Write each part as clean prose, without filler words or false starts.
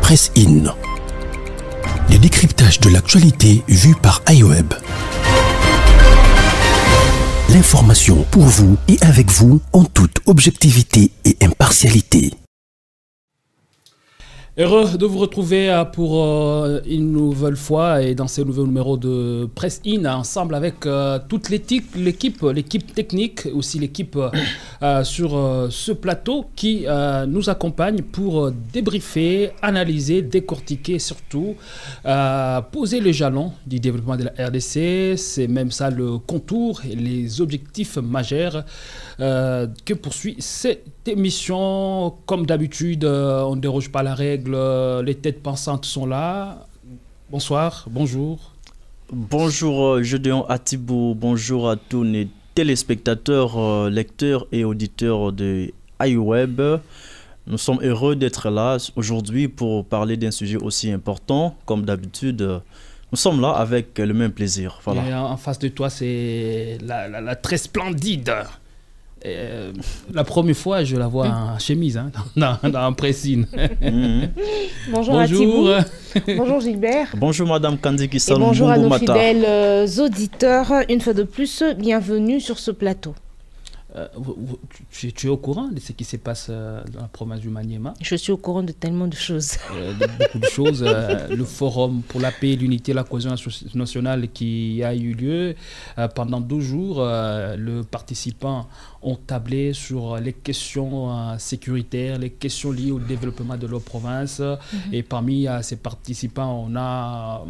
Press In. Les décryptages de l'actualité vus par iWeb. L'information pour vous et avec vous en toute objectivité et impartialité. Heureux de vous retrouver pour une nouvelle fois et dans ce nouveau numéro de Press In, ensemble avec toute l'équipe technique, aussi l'équipe sur ce plateau qui nous accompagne pour débriefer, analyser, décortiquer et surtout poser les jalons du développement de la RDC. C'est même ça le contour et les objectifs majeurs que poursuit cette émission. Comme d'habitude, on ne déroge pas à la règle. Les têtes pensantes sont là. Bonsoir, bonjour. Bonjour Gédéon Atibou, bonjour à tous les téléspectateurs, lecteurs et auditeurs de iWeb. Nous sommes heureux d'être là aujourd'hui pour parler d'un sujet aussi important. Comme d'habitude, nous sommes là avec le même plaisir. Voilà. Et en face de toi, c'est la très splendide. La première fois, je la vois en chemise, dans un pressing. Bonjour à Thibaut. Bonjour Gilbert. Bonjour Madame Kandi Kissal. Bonjour à nos fidèles auditeurs. Une fois de plus, bienvenue sur ce plateau. Tu es au courant de ce qui se passe dans la province du Maniema? Je suis au courant de tellement de choses. Beaucoup de choses. Le forum pour la paix, l'unité et la cohésion nationale qui a eu lieu pendant 2 jours. Les participants ont tablé sur les questions sécuritaires, les questions liées au développement de leur province. Et parmi ces participants, on a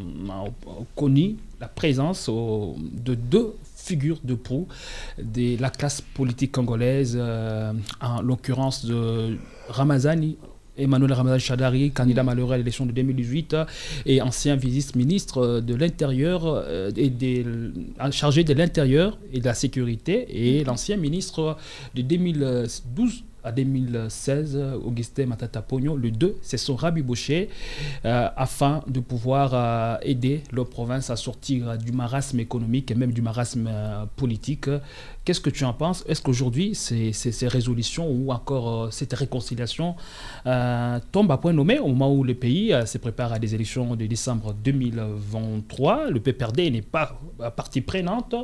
connu la présence de 2 figure de proue de la classe politique congolaise, en l'occurrence de Emmanuel Ramazani Shadari, candidat malheureux à l'élection de 2018 et ancien vice-ministre de l'Intérieur chargé de l'Intérieur et de la Sécurité, et l'ancien ministre de 2012 à 2016, Augustin Matata Pogno, les 2 se sont rabibochés afin de pouvoir aider leur province à sortir du marasme économique et même du marasme politique. Qu'est-ce que tu en penses? Est-ce qu'aujourd'hui, ces résolutions ou encore cette réconciliation tombent à point nommé au moment où le pays se prépare à des élections de décembre 2023? Le PPRD n'est pas partie prenante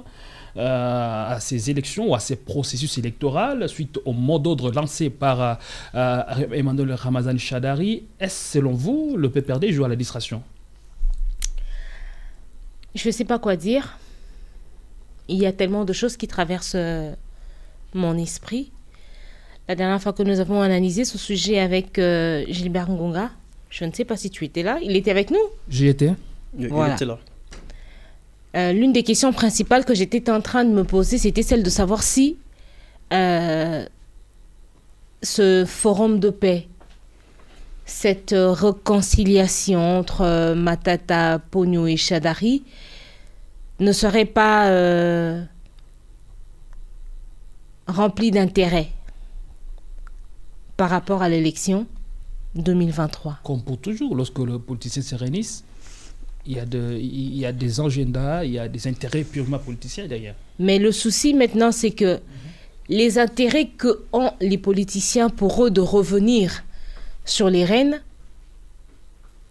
à ces élections ou à ces processus électoraux suite au mot d'ordre lancé par Emmanuel Ramazani Shadari. Est-ce, selon vous, le PPRD joue à la distraction? Je ne sais pas quoi dire. Il y a tellement de choses qui traversent mon esprit. La dernière fois que nous avons analysé ce sujet avec Gilbert Ngonga, je ne sais pas si tu étais là. Il était avec nous? J'y étais. Voilà. Il était là. L'une des questions principales que j'étais en train de me poser, c'était celle de savoir si ce forum de paix, cette réconciliation entre Matata Pogno et Shadari ne serait pas rempli d'intérêt par rapport à l'élection 2023. Comme pour toujours, lorsque le politicien se réunissent, il y a des agendas, il y a des intérêts purement politiciens derrière. Mais le souci maintenant, c'est que les intérêts que ont les politiciens pour eux de revenir sur les rênes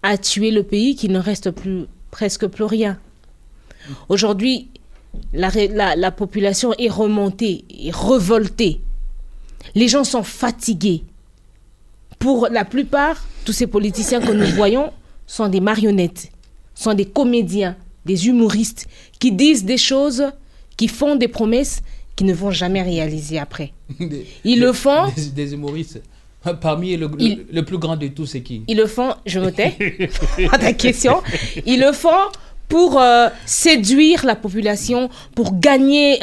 a tué le pays, qui ne reste presque plus rien. Aujourd'hui, la population est remontée, est révoltée. Les gens sont fatigués. Pour la plupart, tous ces politiciens que nous voyons sont des marionnettes, sont des comédiens, des humoristes qui disent des choses, qui font des promesses qui ne vont jamais réaliser après. Ils le font... Des humoristes. Parmi le plus grand de tous, c'est qui? Ils le font, je me tais, à ta question, ils le font pour séduire la population, pour gagner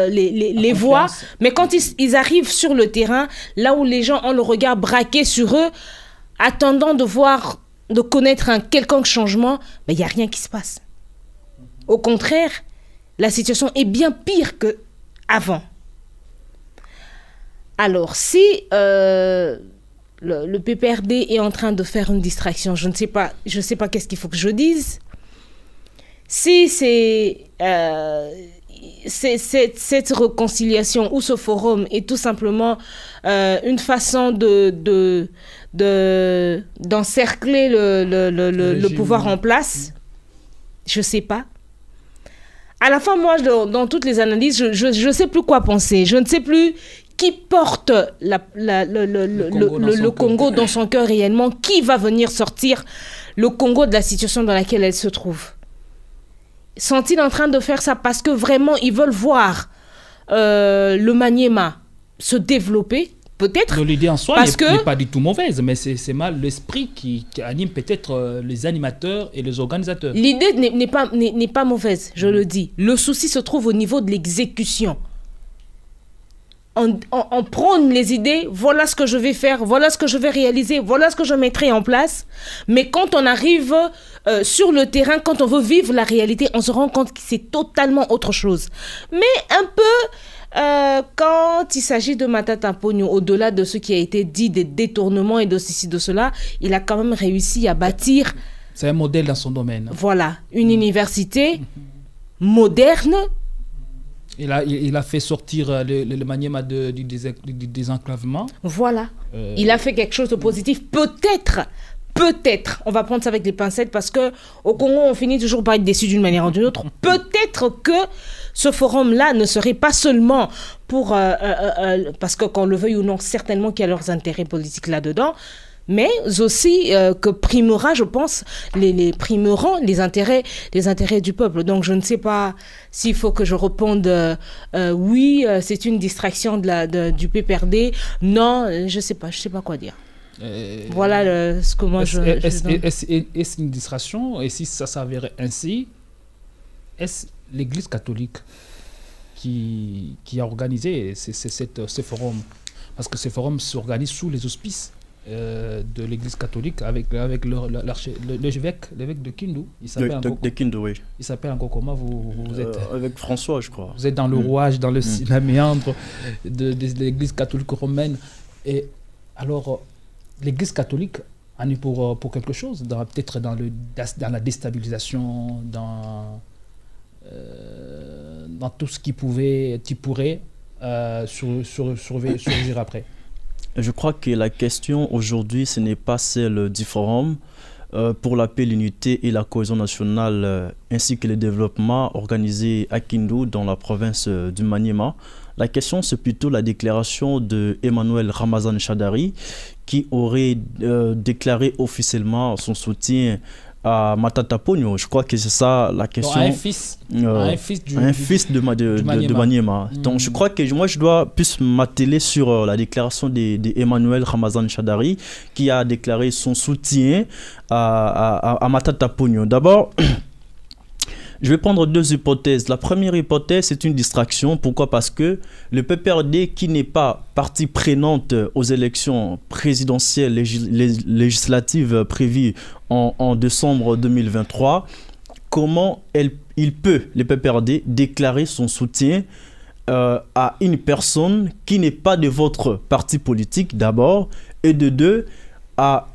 les voix. Mais quand ils arrivent sur le terrain, là où les gens ont le regard braqué sur eux, attendant de connaître un quelconque changement, il n'y a rien qui se passe. Au contraire, la situation est bien pire qu'avant. Alors, si le PPRD est en train de faire une distraction, je ne sais pas qu'est-ce qu'il faut que je dise. Si c'est... cette réconciliation ou ce forum est tout simplement une façon d'encercler le pouvoir en place, je sais pas. À la fin, moi, dans toutes les analyses, je ne sais plus quoi penser. Je ne sais plus qui porte le Congo dans son cœur réellement. Qui va venir sortir le Congo de la situation dans laquelle elle se trouve? Sont-ils en train de faire ça parce que vraiment, ils veulent voir le Maniema se développer? Peut-être. L'idée en soi n'est pas du tout mauvaise, mais c'est mal l'esprit qui anime peut-être les animateurs et les organisateurs. L'idée n'est pas mauvaise, je le dis. Le souci se trouve au niveau de l'exécution. On prône les idées, voilà ce que je vais faire, voilà ce que je vais réaliser, voilà ce que je mettrai en place. Mais quand on arrive sur le terrain, quand on veut vivre la réalité, on se rend compte que c'est totalement autre chose. Mais un peu... quand il s'agit de Matata Ponyo, au-delà de ce qui a été dit, des détournements et de ceci, de cela, il a quand même réussi à bâtir... C'est un modèle dans son domaine. Voilà, une université moderne. Il a fait sortir le Maniema du désenclavement. Voilà, il a fait quelque chose de positif. Peut-être, on va prendre ça avec les pincettes parce qu'au Congo, on finit toujours par être déçu d'une manière ou d'une autre. Peut-être que ce forum-là ne serait pas seulement pour... parce que qu'on le veuille ou non, certainement qu'il y a leurs intérêts politiques là-dedans, mais aussi que primera, je pense, primeront les intérêts du peuple. Donc, je ne sais pas s'il faut que je réponde oui, c'est une distraction du PPRD. Non, je ne sais pas quoi dire. Voilà ce que moi est-ce une distraction? Et si ça s'avérait ainsi, est-ce l'Église catholique qui a organisé ce forum? Parce que ce forum s'organise sous les auspices de l'Église catholique avec l'évêque de Kindu. Il s'appelle de Kindu, oui. Il s'appelle encore comment vous êtes avec François, je crois. Vous êtes dans le rouage, dans la méandre de l'Église catholique romaine. Et alors, l'Église catholique en est pour quelque chose, peut-être dans la déstabilisation, dans tout ce qui pourrait surgir après. Je crois que la question aujourd'hui, ce n'est pas celle du forum pour la paix, l'unité et la cohésion nationale, ainsi que le développement organisé à Kindu dans la province du Maniema. La question, c'est plutôt la déclaration de Emmanuel Ramazan Shadary, qui aurait déclaré officiellement son soutien à Matata Ponyo. Je crois que c'est ça la question. Donc, un fils de Maniema. Donc je crois que moi je dois plus m'atteler sur la déclaration d'Emmanuel Ramazan Shadary, qui a déclaré son soutien à Matata Ponyo. D'abord, je vais prendre deux hypothèses. La première hypothèse, c'est une distraction. Pourquoi? Parce que le PPRD, qui n'est pas partie prenante aux élections présidentielles législatives prévues en décembre 2023, comment il peut, le PPRD, déclarer son soutien à une personne qui n'est pas de votre parti politique, d'abord, et de deux, à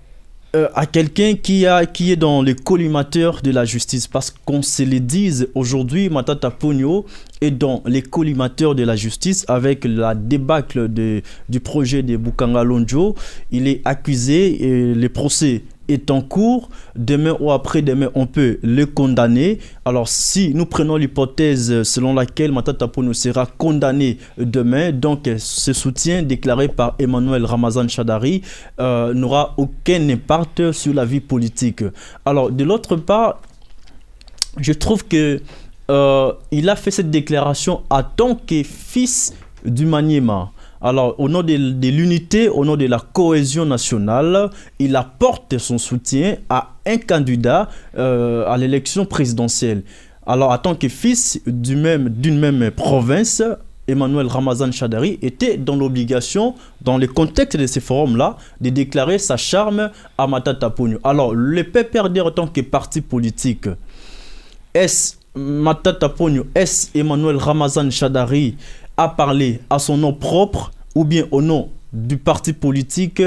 quelqu'un qui est dans le collimateur de la justice, parce qu'on se le dise aujourd'hui, Matata Ponyo est dans les collimateurs de la justice avec la débâcle du projet de Bukanga Lonjo. Il est accusé et le procès est en cours. Demain ou après-demain, on peut le condamner. Alors, si nous prenons l'hypothèse selon laquelle Matata Ponyo sera condamné demain, donc ce soutien déclaré par Emmanuel Ramazan Shadary n'aura aucun impact sur la vie politique. Alors, de l'autre part, je trouve que il a fait cette déclaration en tant que fils du Maniema. Alors, au nom de l'unité, au nom de la cohésion nationale, il apporte son soutien à un candidat à l'élection présidentielle. Alors, en tant que fils d'une même province, Emmanuel Ramazan Shadary était dans l'obligation, dans le contexte de ces forums-là, de déclarer sa charme à Matata Ponyo. Alors, le PPRD en tant que parti politique, est-ce Matata Ponyo, est-ce Emmanuel Ramazan Shadary a parlé à son nom propre ou bien au nom du parti politique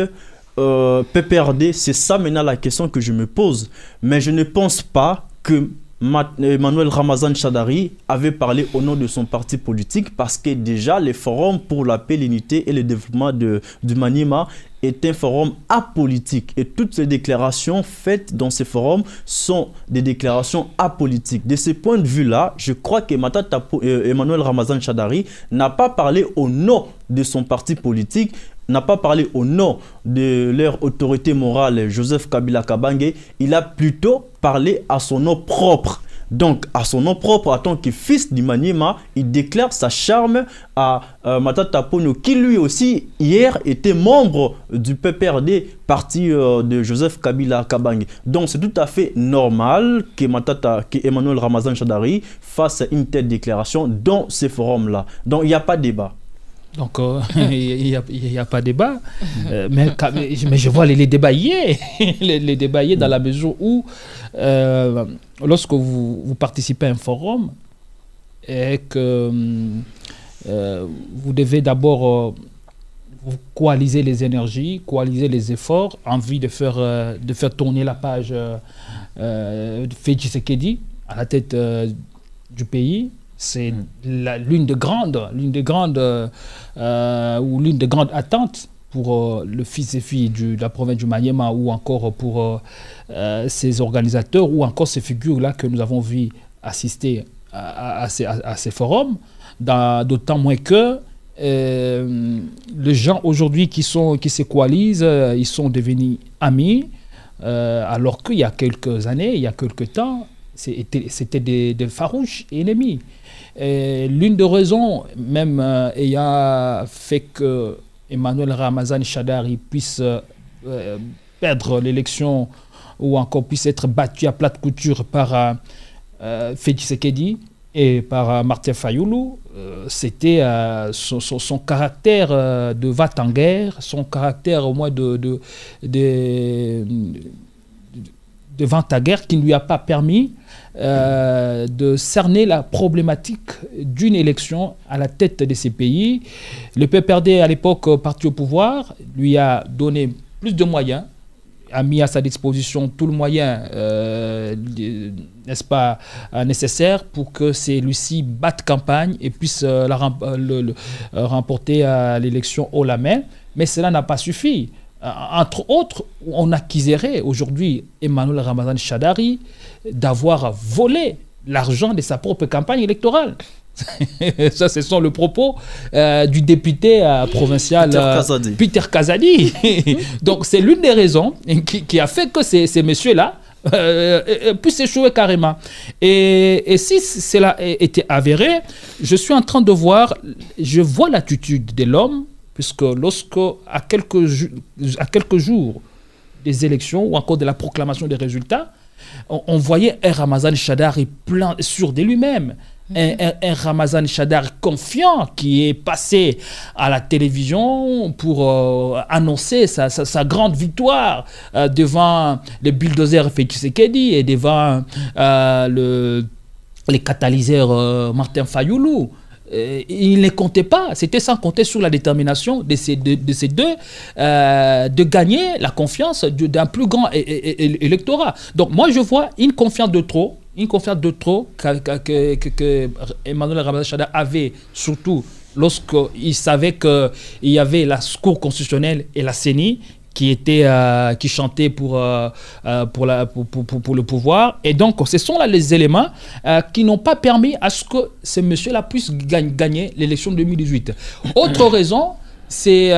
PPRD? C'est ça maintenant la question que je me pose. Mais je ne pense pas que Emmanuel Ramazan Shadary avait parlé au nom de son parti politique parce que déjà les forums pour la paix, l'unité et le développement du Maniema est un forum apolitique et toutes les déclarations faites dans ces forums sont des déclarations apolitiques. De ce point de vue-là, je crois que Emmanuel Ramazan Shadary n'a pas parlé au nom de son parti politique, n'a pas parlé au nom de leur autorité morale, Joseph Kabila Kabange, il a plutôt parlé à son nom propre. Donc, à son nom propre, en tant que fils du Maniema, il déclare sa charme à Matata Ponyo, qui lui aussi, hier, était membre du PPRD, parti de Joseph Kabila Kabange. Donc, c'est tout à fait normal que Emmanuel Ramazan Shadary fasse une telle déclaration dans ces forums-là. Donc, il n'y a pas de débat. Donc, il n'y a pas de débat. Mais je vois les débats hier. les débats hier dans la mesure où, lorsque vous participez à un forum, et que vous devez d'abord coaliser les énergies, coaliser les efforts, envie de faire tourner la page de Félix Tshisekedi à la tête du pays. C'est l'une des grandes attentes pour le fils et fille de la province du Maniema, ou encore pour ces organisateurs, ou encore ces figures-là que nous avons vu assister à ces forums, d'autant moins que les gens aujourd'hui qui se coalisent, ils sont devenus amis, alors qu'il y a quelques années, il y a quelques temps, c'était des farouches ennemis. L'une des raisons même ayant fait que Emmanuel Ramazan Shadary puisse perdre l'élection, ou encore puisse être battu à plate couture par Félix Tshisekedi et par Martin Fayoulou, c'était son caractère de va-t-en-guerre, son caractère au moins de vente-à-guerre qui ne lui a pas permis de cerner la problématique d'une élection à la tête de ces pays. Le PPRD, à l'époque, parti au pouvoir, lui a donné plus de moyens, a mis à sa disposition tout le moyen, n'est-ce pas, nécessaire pour que celui-ci batte campagne et puisse remporter l'élection haut la main. Mais cela n'a pas suffi. Entre autres, on accuserait aujourd'hui Emmanuel Ramazan Shadary d'avoir volé l'argent de sa propre campagne électorale. Ça, ce sont les propos du député provincial Peter Kazadi. Donc, c'est l'une des raisons qui a fait que ces messieurs-là puissent échouer carrément. Et si cela était avéré, je suis en train de voir, je vois l'attitude de l'homme, puisque à quelques jours des élections ou encore de la proclamation des résultats, on voyait un Ramazan Shadary plein sûr de lui-même, un Ramazan Shadary confiant qui est passé à la télévision pour annoncer sa grande victoire devant les bulldozers Félix Tshisekedi et devant les catalyseurs Martin Fayoulou. Il ne comptait pas, c'était sans compter sur la détermination de ces deux de gagner la confiance d'un plus grand électorat. Donc moi je vois une confiance de trop que Emmanuel Ramazan Shadary avait, surtout lorsqu'il savait qu'il y avait la Cour constitutionnelle et la CENI qui chantaient pour le pouvoir. Et donc, ce sont là les éléments qui n'ont pas permis à ce que ces messieurs-là puissent gagner l'élection de 2018. Autre raison, c'est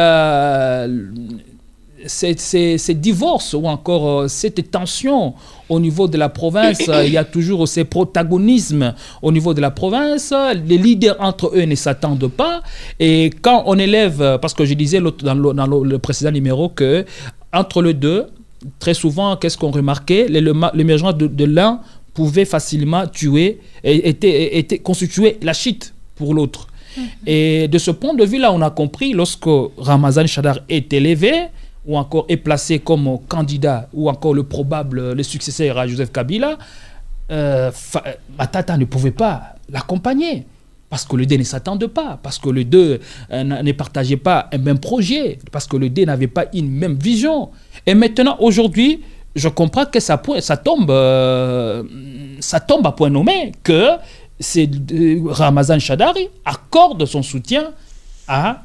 ces divorces ou encore cette tension au niveau de la province. Il y a toujours ces protagonismes au niveau de la province. Les leaders entre eux ne s'attendent pas. Et quand on élève, parce que je disais dans le précédent numéro que entre les deux, très souvent, qu'est-ce qu'on remarquait? L'émergence de l'un pouvait facilement tuer, était constituer la chute pour l'autre. Et de ce point de vue-là, on a compris, lorsque Ramazan Shadary est élevé, ou encore est placé comme candidat, ou encore le successeur à Joseph Kabila, Matata ne pouvait pas l'accompagner. Parce que les deux ne s'attendent pas, parce que les deux ne partageaient pas un même projet, parce que les deux n'avaient pas une même vision. Et maintenant, aujourd'hui, je comprends que ça tombe ça tombe à point nommé que Ramazan Shadary accorde son soutien à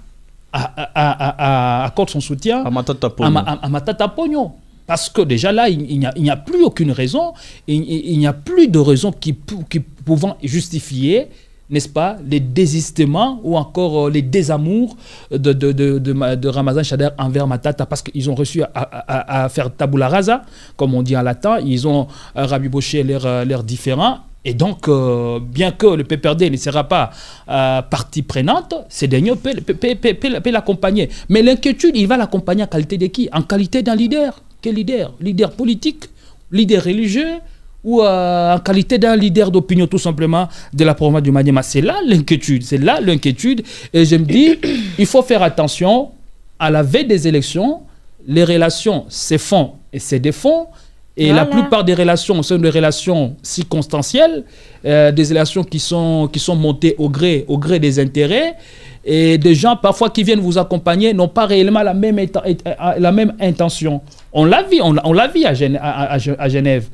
Matata Pognon. Parce que déjà là, il n'y a plus aucune raison, il n'y a plus de raison qui pouvant justifier, n'est-ce pas, les désistements ou encore les désamours de Ramazan Shadary envers Matata, parce qu'ils ont reçu à faire tabula rasa, comme on dit en latin, ils ont rabiboché leurs différends. Et donc, bien que le PPRD ne sera pas partie prenante, Cédénio peut l'accompagner. Mais l'inquiétude, il va l'accompagner en qualité de qui? En qualité d'un leader. Quel leader? Leader politique, leader religieux, ou en qualité d'un leader d'opinion tout simplement de la province du Maniema. C'est là l'inquiétude, et je me dis, il faut faire attention à la veille des élections, les relations se font et se défont, et la plupart des relations sont des relations circonstancielles, des relations qui sont montées au gré des intérêts, et des gens parfois qui viennent vous accompagner n'ont pas réellement la même intention. On l'a vu à Genève.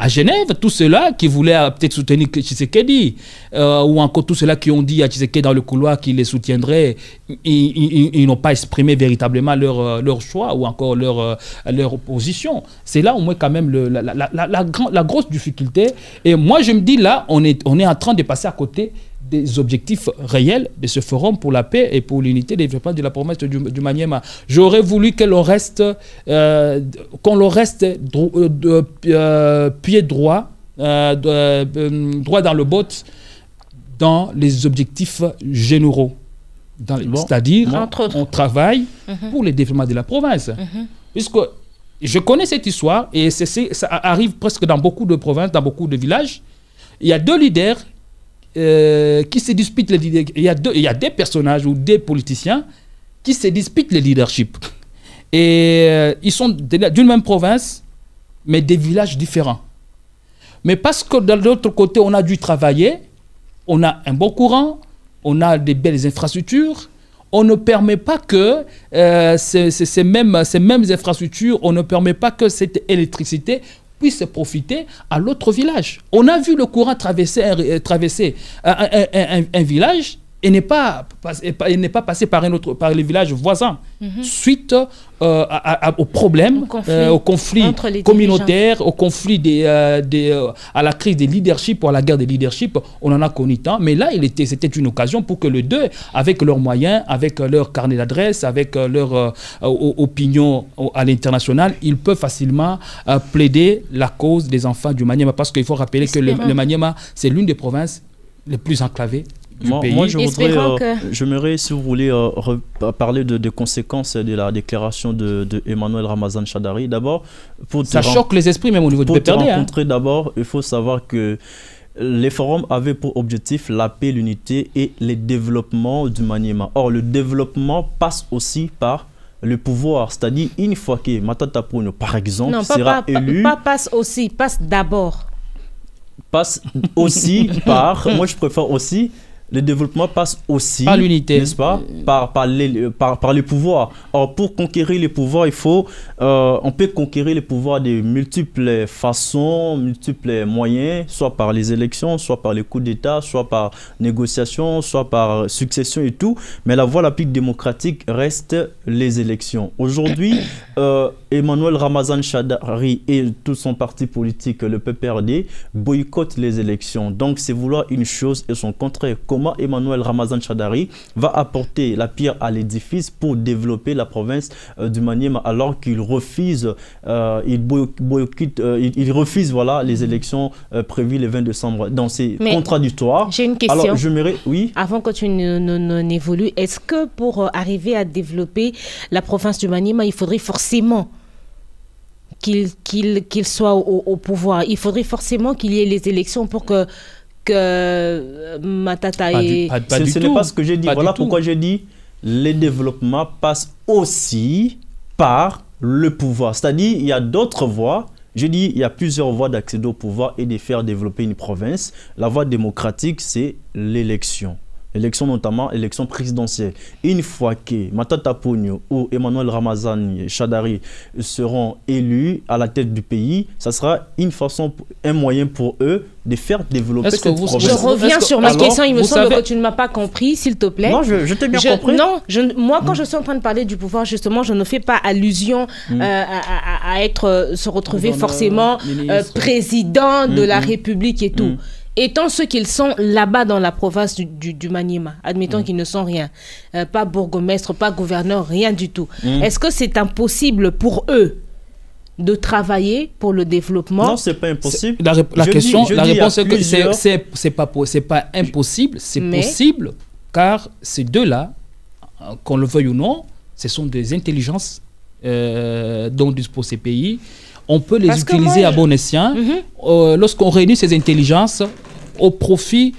À Genève, tous ceux-là qui voulaient peut-être soutenir Tshisekedi, ou encore tous ceux-là qui ont dit à Tshisekedi dans le couloir qu'ils les soutiendraient, ils n'ont pas exprimé véritablement leur choix ou encore leur opposition. C'est là au moins quand même la grosse difficulté. Et moi je me dis là, on est en train de passer à côté des objectifs réels de ce forum pour la paix et pour l'unité des développement de la province du Maniema. J'aurais voulu qu'on le reste pied droit, droit dans le botte dans les objectifs généraux. C'est-à-dire, on travaille pour le développement de la province. Puisque je connais cette histoire et ça arrive presque dans beaucoup de provinces, dans beaucoup de villages. Il y a deux leaders qui se disputent le leadership. Il y a des personnages ou des politiciens qui se disputent le leadership. Et ils sont d'une même province, mais des villages différents. Mais parce que de l'autre côté, on a dû travailler, on a un bon courant, on a des belles infrastructures, on ne permet pas que ces mêmes infrastructures, on ne permet pas que cette électricité puisse profiter à l'autre village. On a vu le courant traverser un village et n'est pas passé par les villages voisins, suite au problème, au conflit communautaire, au conflit à la crise des leaderships ou à la guerre des leaderships. On en a connu tant, mais là c'était une occasion pour que les deux, avec leurs moyens, avec leur carnet d'adresse, avec leur opinion à l'international, ils peuvent facilement plaider la cause des enfants du Maniema, parce qu'il faut rappeler que le Maniema, c'est l'une des provinces les plus enclavées. Moi, j'aimerais, si vous voulez, parler des conséquences de la déclaration de Emmanuel Ramazan Shadary. D'abord, ça choque les esprits même au niveau du PPRD. Pour te rencontrer, d'abord, il faut savoir que les forums avaient pour objectif la paix, l'unité et le développement du Maniema. Or, le développement passe aussi par le pouvoir, c'est-à-dire une fois que Matata Pognon, par exemple, sera élu... passe d'abord. Passe aussi par... Moi, je préfère aussi... Le développement passe aussi, par l'unité, n'est-ce pas, par les pouvoirs. Or, pour conquérir les pouvoirs, on peut conquérir les pouvoirs de multiples façons, multiples moyens, soit par les élections, soit par les coups d'État, soit par négociation, soit par succession et tout. Mais la voie la plus démocratique reste les élections. Aujourd'hui, Emmanuel Ramazan Shadary et tout son parti politique, le PPRD, boycottent les élections. Donc, c'est vouloir une chose et son contraire. Comment Emmanuel Ramazan Shadary va apporter la pierre à l'édifice pour développer la province du Maniema, alors qu'il refuse, il refuse les élections prévues le 20 décembre. Donc, c'est contradictoire. J'ai une question. Alors, oui. Avant que tu n'évolues, est-ce que pour arriver à développer la province du Maniema, il faudrait forcément qu'il soit au pouvoir? Il faudrait forcément qu'il y ait les élections pour que Matata et... Ce n'est pas ce que j'ai dit. Voilà pourquoi j'ai dit le développement passe aussi par le pouvoir. C'est-à-dire, il y a d'autres voies. Je dis, il y a plusieurs voies d'accéder au pouvoir et de faire développer une province. La voie démocratique, c'est l'élection. élection notamment, élection présidentielle. Une fois que Matata Ponyo ou Emmanuel Ramazani Shadari seront élus à la tête du pays, ça sera une façon, un moyen pour eux de faire développer cette province. Je reviens sur ma question, il me semble que tu ne m'as pas compris, s'il te plaît. Non, je t'ai bien compris. Non, moi quand je suis en train de parler du pouvoir, justement, je ne fais pas allusion à se retrouver forcément président de la République et tout. Étant ceux qu'ils sont là-bas dans la province du Maniema, admettons qu'ils ne sont rien, pas bourgmestre, pas gouverneur, rien du tout. Est-ce que c'est impossible pour eux de travailler pour le développement? Non, c'est pas impossible. La réponse est que c'est pas impossible, c'est possible, car ces deux-là, qu'on le veuille ou non, ce sont des intelligences dont disposent ces pays. On peut les utiliser à bon escient lorsqu'on réunit ces intelligences au profit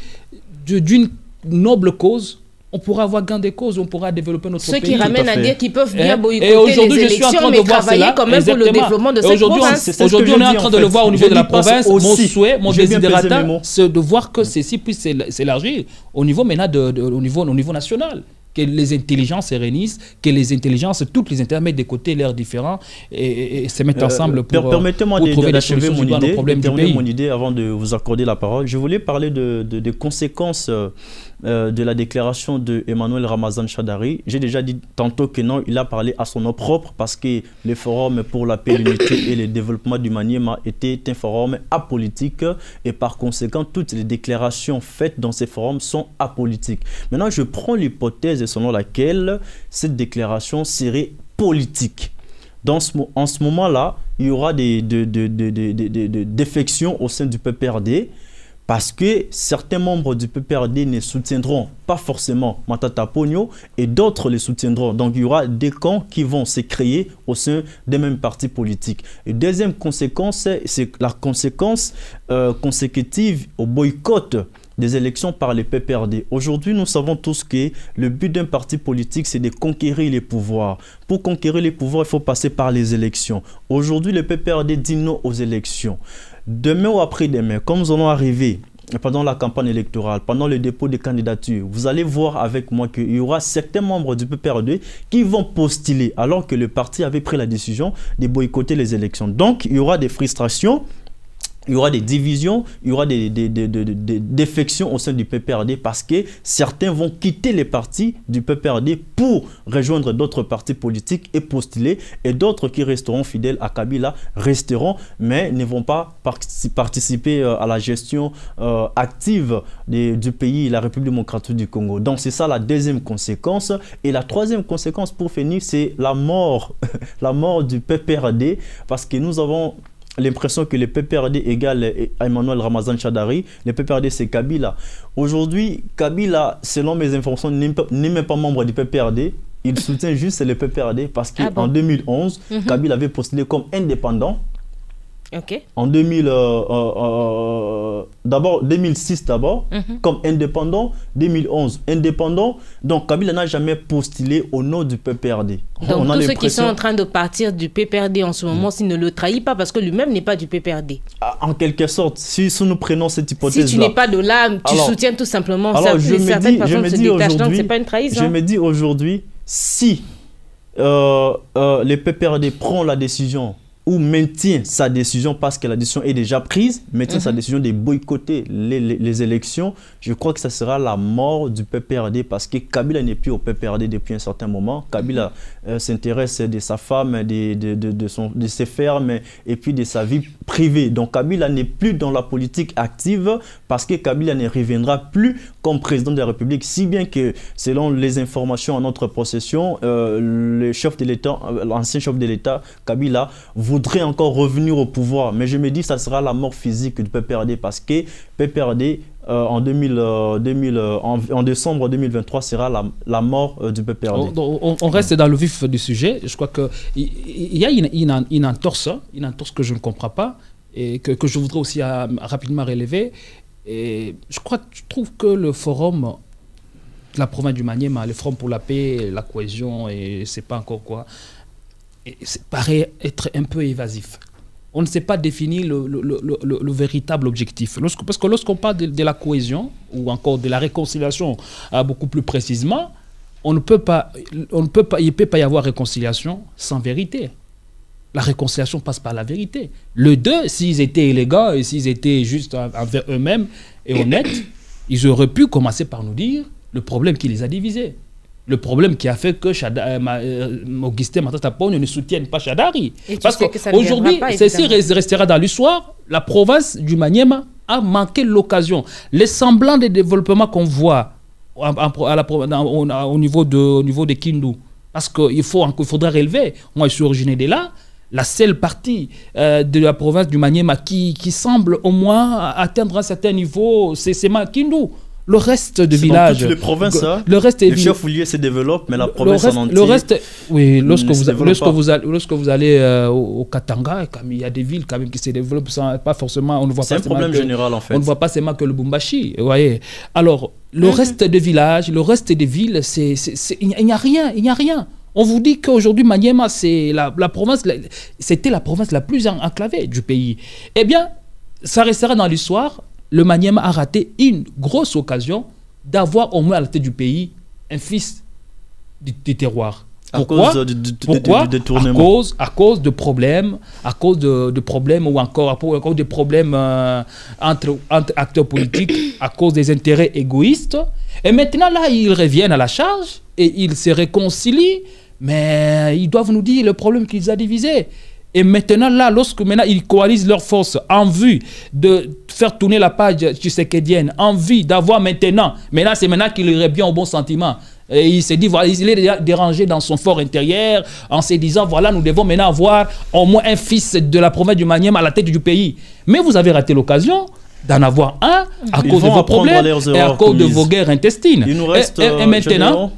d'une noble cause. On pourra avoir gain des causes, on pourra développer notre pays. Ceux qui ramènent à dire qu'ils peuvent bien boycotter les élections, mais travailler quand même pour le développement de cette province. Aujourd'hui, on est en train de le voir au niveau de la province. Mon souhait, mon désidérateur, c'est de voir que ceci puisse s'élargir au niveau maintenant au niveau national. Que les intelligences se réunissent, que les intelligences, toutes les intermédiaires des côtés, l'air différents, et se mettent ensemble pour trouver des solutions à nos problèmes du pays. Mon idée avant de vous accorder la parole. Je voulais parler des conséquences de la déclaration de Emmanuel Ramazan Shadari. J'ai déjà dit tantôt que non, il a parlé à son nom propre parce que le Forum pour la paix, l'unité et le développement du Maniema était un forum apolitique et par conséquent, toutes les déclarations faites dans ces forums sont apolitiques. Maintenant, je prends l'hypothèse selon laquelle cette déclaration serait politique. En ce moment-là, il y aura des défections au sein du PPRD parce que certains membres du PPRD ne soutiendront pas forcément Matata Ponyo et d'autres les soutiendront. Donc il y aura des camps qui vont se créer au sein des mêmes partis politiques. Et deuxième conséquence, c'est la conséquence consécutive au boycott des élections par les PPRD. Aujourd'hui, nous savons tous que le but d'un parti politique, c'est de conquérir les pouvoirs. Pour conquérir les pouvoirs, il faut passer par les élections. Aujourd'hui, le PPRD dit non aux élections. Demain ou après-demain, comme nous allons arriver pendant la campagne électorale, pendant le dépôt des candidatures, vous allez voir avec moi qu'il y aura certains membres du PPRD qui vont postuler alors que le parti avait pris la décision de boycotter les élections. Donc, il y aura des frustrations. Il y aura des divisions, il y aura des défections au sein du PPRD parce que certains vont quitter les partis du PPRD pour rejoindre d'autres partis politiques et postuler, et d'autres qui resteront fidèles à Kabila resteront, mais ne vont pas participer à la gestion active du pays, la République démocratique du Congo. Donc c'est ça la deuxième conséquence. Et la troisième conséquence pour finir, c'est la mort du PPRD, parce que nous avons l'impression que le PPRD égale Emmanuel Ramazan Shadari. Le PPRD, c'est Kabila. Aujourd'hui, Kabila, selon mes informations, n'est même pas membre du PPRD. Il soutient juste le PPRD parce qu'en 2011, Kabila avait postulé comme indépendant. Okay. En 2006 d'abord, comme indépendant, 2011 indépendant. Donc Kabila n'a jamais postulé au nom du PPRD. Donc tous ceux qui sont en train de partir du PPRD en ce moment, s'il ne le trahit pas parce que lui-même n'est pas du PPRD. En quelque sorte, si nous prenons cette hypothèse-là. Si tu n'es pas de là, tu soutiens tout simplement certaines personnes se détachent. Donc c'est pas une trahison. Je me dis aujourd'hui, si le PPRD prend la décision ou maintient sa décision parce que la décision est déjà prise, maintient sa décision de boycotter les élections, je crois que ça sera la mort du PPRD parce que Kabila n'est plus au PPRD depuis un certain moment. Kabila s'intéresse de sa femme, de ses fermes et puis de sa vie privée. Donc Kabila n'est plus dans la politique active parce que Kabila ne reviendra plus comme président de la République, si bien que selon les informations en notre possession, le chef de l'État, l'ancien chef de l'État, Kabila, voudrait encore revenir au pouvoir. Mais je me dis que ça sera la mort physique du PPRD parce que PPRD en décembre 2023 sera la mort du PPRD. On reste dans le vif du sujet. Je crois qu'il y a une entorse que je ne comprends pas et que je voudrais aussi rapidement relever. Et je trouve que le forum de la province du Maniema, le Forum pour la paix, la cohésion et c'est pas encore quoi, paraît être un peu évasif. on ne sait pas définir le véritable objectif. Parce que lorsqu'on parle de la cohésion, ou encore de la réconciliation beaucoup plus précisément, il ne peut pas y avoir réconciliation sans vérité. La réconciliation passe par la vérité. Les deux, s'ils étaient élégants et s'ils étaient juste envers eux-mêmes et honnêtes, ils auraient pu commencer par nous dire le problème qui les a divisés. Le problème qui a fait que Augustin Matata Ponyo ne soutienne pas Shadari. Parce qu'aujourd'hui, ceci restera dans l'histoire. La province du Maniema a manqué l'occasion. Les semblants de développement qu'on voit au niveau de Kindu, parce qu'il faudra relever, moi je suis originaire de là, la seule partie de la province du Maniema qui semble au moins atteindre un certain niveau, c'est Kindu. Le reste de village. Dans toutes les provinces, le reste le chef-lieu se développe, mais la province en entier. Le reste, oui, lorsque vous allez au Katanga, il y a des villes quand même qui se développent sans, pas forcément. On ne voit c'est pas un problème général en fait. On ne voit pas seulement que le Bumbashi. Vous voyez. Alors, le reste des villages, le reste des villes, il n'y a rien. Il n'y a rien. On vous dit qu'aujourd'hui, Maniema, c'est la province, c'était la province la plus enclavée du pays. Eh bien, ça restera dans l'histoire. Le Maniema a raté une grosse occasion d'avoir au moins à la tête du pays un fils du terroir. Pourquoi? Pourquoi? Du détournement. À cause de problèmes, ou encore à cause de problèmes entre acteurs politiques, à cause des intérêts égoïstes. Et maintenant, là, ils reviennent à la charge et ils se réconcilient, mais ils doivent nous dire le problème qu'ils ont divisé. Et maintenant, là, lorsque ils coalisent leurs forces en vue de faire tourner la page tshisekedienne, en vue d'avoir maintenant c'est maintenant qu'il irait bien au bon sentiment. Et il s'est dit, voilà, il est dérangé dans son fort intérieur en se disant, voilà, nous devons maintenant avoir au moins un fils de la province du Maniema à la tête du pays. Mais vous avez raté l'occasion d'en avoir un à cause de vos problèmes et à cause de vos guerres intestines. Il nous reste, maintenant,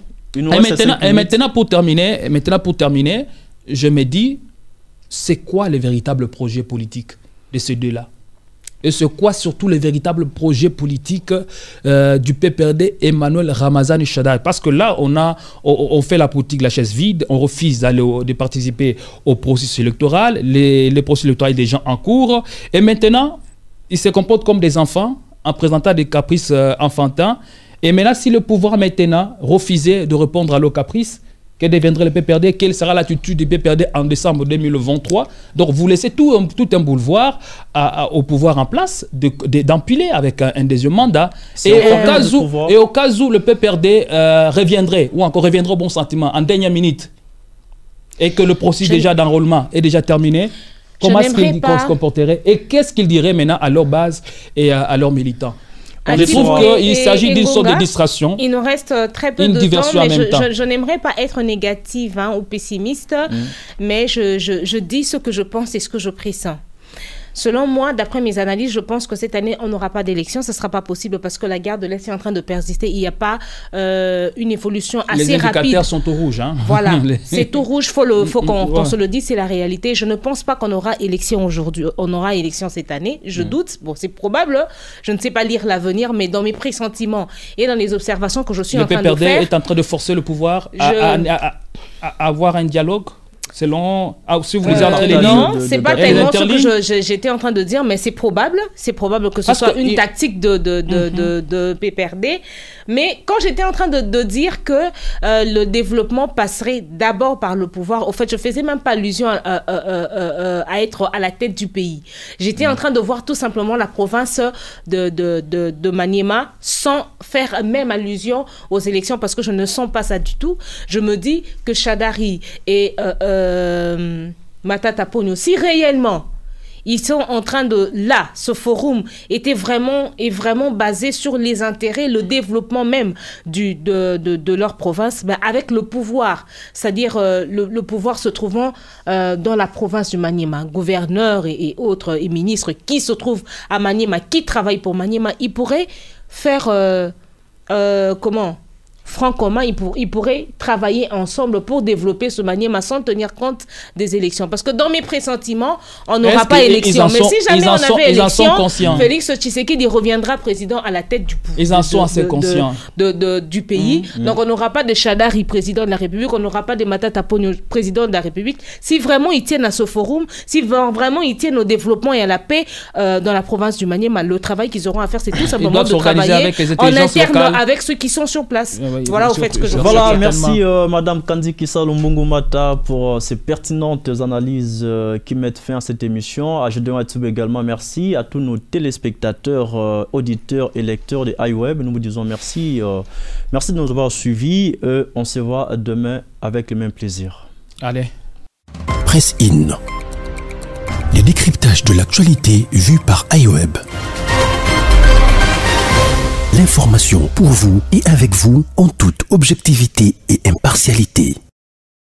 pour terminer, je me dis, c'est quoi le véritable projet politique de ces deux-là? Et c'est quoi surtout le véritable projet politique du PPRD Emmanuel Ramazani Shadari? Parce que là, on fait la politique de la chaise vide, on refuse de participer au processus électoral, les processus électoraux des gens en cours. Et maintenant, ils se comportent comme des enfants en présentant des caprices enfantins. Et maintenant, si le pouvoir maintenant refusait de répondre à leurs caprices, que deviendrait le PPRD? Quelle sera l'attitude du PPRD en décembre 2023? Donc vous laissez tout un boulevard au pouvoir en place d'empiler avec un deuxième mandat. Et au cas où le PPRD reviendrait, ou encore reviendrait au bon sentiment en dernière minute, et que le processus déjà d'enrôlement est déjà terminé, comment est-ce qu'ils se comporteraient? Et qu'est-ce qu'ils diraient maintenant à leur base et à leurs militants? Je trouve qu'il s'agit d'une sorte de distraction. Il nous reste très peu de temps, mais je n'aimerais pas être négative ou pessimiste, mais je dis ce que je pense et ce que je pressens. Selon moi, d'après mes analyses, je pense que cette année, on n'aura pas d'élection. Ce ne sera pas possible parce que la guerre de l'Est est en train de persister. Il n'y a pas une évolution assez rapide. Les indicateurs sont tout rouges. Hein. Voilà, c'est tout rouge. Il faut qu'on se le dise, c'est la réalité. Je ne pense pas qu'on aura élection aujourd'hui. On aura élection cette année. Je doute. Bon, c'est probable. Je ne sais pas lire l'avenir, mais dans mes pressentiments et dans les observations que je suis en train de faire... Le PPRD est en train de forcer le pouvoir à avoir un dialogue. Selon si vous lisez entre les lignes, non, c'est pas tellement ce que j'étais en train de dire, mais c'est probable que ce soit une tactique de PPRD. Mais quand j'étais en train de dire que le développement passerait d'abord par le pouvoir, au fait, je faisais même pas allusion à être à la tête du pays. J'étais en train de voir tout simplement la province de Maniema sans faire même allusion aux élections parce que je ne sens pas ça du tout. Je me dis que Shadari et Matata Ponyo, si réellement ils sont en train ce forum était vraiment basé sur les intérêts, le développement même de leur province, avec le pouvoir, c'est-à-dire le pouvoir se trouvant dans la province du Maniema, gouverneurs et autres et ministres qui se trouvent à Maniema, qui travaillent pour Maniema, ils pourraient faire franc commun, ils pourraient travailler ensemble pour développer ce Maniema sans tenir compte des élections. Parce que dans mes pressentiments, on n'aura pas élection. Mais si jamais on avait élection, Félix Tshisekedi reviendra président à la tête du pouvoir. Ils en sont assez conscients. Du pays. Donc on n'aura pas de Chadari président de la République, on n'aura pas de Matata Ponyo président de la République. Si vraiment ils tiennent à ce forum, si vraiment ils tiennent au développement et à la paix dans la province du Maniema, le travail qu'ils auront à faire, c'est tout simplement de travailler en interne avec ceux qui sont sur place. Voilà, au fait, ce que je veux dire. Voilà, merci Madame Kandi Kissa Lumbungu Mata pour ces pertinentes analyses qui mettent fin à cette émission. Je dois également merci à tous nos téléspectateurs, auditeurs et lecteurs de iWeb. Nous vous disons merci. Merci de nous avoir suivis. On se voit demain avec le même plaisir. Allez. Presse In. Les décryptages de l'actualité vus par iWeb. L'information pour vous et avec vous en toute objectivité et impartialité.